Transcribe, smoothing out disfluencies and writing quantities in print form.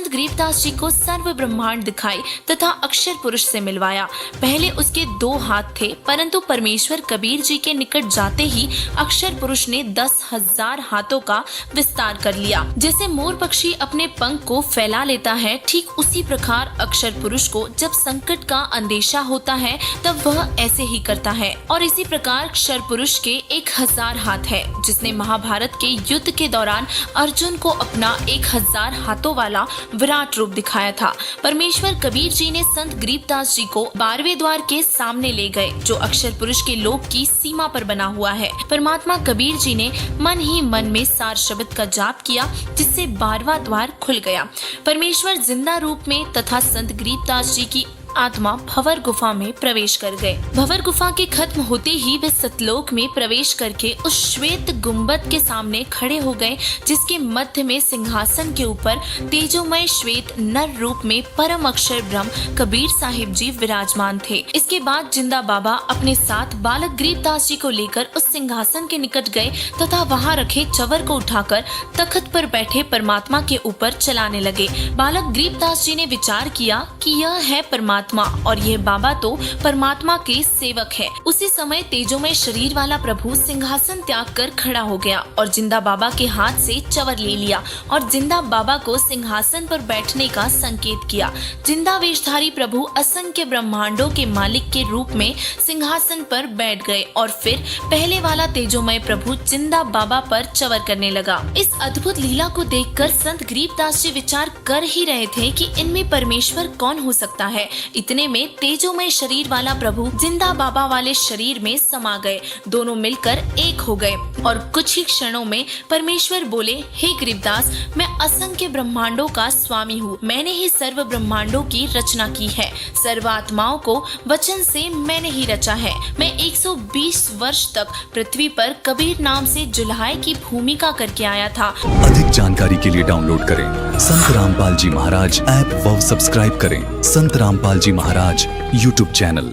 संत गरीबदास जी को सर्व ब्रह्मांड दिखाई तथा अक्षर पुरुष से मिलवाया। पहले उसके 2 हाथ थे, परंतु परमेश्वर कबीर जी के निकट जाते ही अक्षर पुरुष ने 10,000 हाथों का विस्तार कर लिया। जैसे मोर पक्षी अपने पंख को फैला लेता है, ठीक उसी प्रकार अक्षर पुरुष को जब संकट का अंदेशा होता है तब वह ऐसे ही करता है। और इसी प्रकार अक्षर पुरुष के 1000 हाथ है, जिसने महाभारत के युद्ध के दौरान अर्जुन को अपना 1000 हाथों वाला विराट रूप दिखाया था। परमेश्वर कबीर जी ने संत गरीबदास जी को 12वें द्वार के सामने ले गए, जो अक्षर पुरुष के लोक की सीमा पर बना हुआ है। परमात्मा कबीर जी ने मन ही मन में सार शब्द का जाप किया, जिससे 12वां द्वार खुल गया। परमेश्वर जिंदा रूप में तथा संत गरीबदास जी की आत्मा भंवर गुफा में प्रवेश कर गए। भंवर गुफा के खत्म होते ही वे सतलोक में प्रवेश करके उस श्वेत गुंबद के सामने खड़े हो गए, जिसके मध्य में सिंहासन के ऊपर तेजोमय श्वेत नर रूप में परम अक्षर ब्रह्म कबीर साहिब जी विराजमान थे। इसके बाद जिंदा बाबा अपने साथ बालक गरीबदास जी को लेकर उस सिंहासन के निकट गए तथा वहां रखे चवर को उठाकर तख्त पर बैठे परमात्मा के ऊपर चलाने लगे। बालक गरीबदास जी ने विचार किया कि यह है परमात्मा और यह बाबा तो परमात्मा के सेवक है। उसी समय तेजोमय शरीर वाला प्रभु सिंहासन त्याग कर खड़ा हो गया और जिंदा बाबा के हाथ से चवर ले लिया और जिंदा बाबा को सिंहासन पर बैठने का संकेत किया। जिंदा वेशधारी प्रभु असंख्य ब्रह्मांडों के मालिक के रूप में सिंहासन पर बैठ गए और फिर पहले वाला तेजोमय प्रभु जिंदा बाबा पर चवर करने लगा। इस अद्भुत लीला को देखकर संत गरीबदास जी विचार कर ही रहे थे कि इनमें परमेश्वर कौन हो सकता है। इतने में तेजोमय शरीर वाला प्रभु जिंदा बाबा वाले शरीर में समा गए। दोनों मिलकर एक हो गए और कुछ ही क्षणों में परमेश्वर बोले, हे गरीबदास, मैं असंख्य ब्रह्मांडों का स्वामी हूँ। मैंने ही सर्व ब्रह्मांडों की रचना की है। सर्व आत्माओं को वचन से मैंने ही रचा है। मैं 120 वर्ष तक पृथ्वी पर कबीर नाम से जुल्हाय की भूमिका करके आया था। अधिक जानकारी के लिए डाउनलोड करें संत रामपाल जी महाराज ऐप व सब्सक्राइब करें संत रामपाल जी महाराज यूट्यूब चैनल।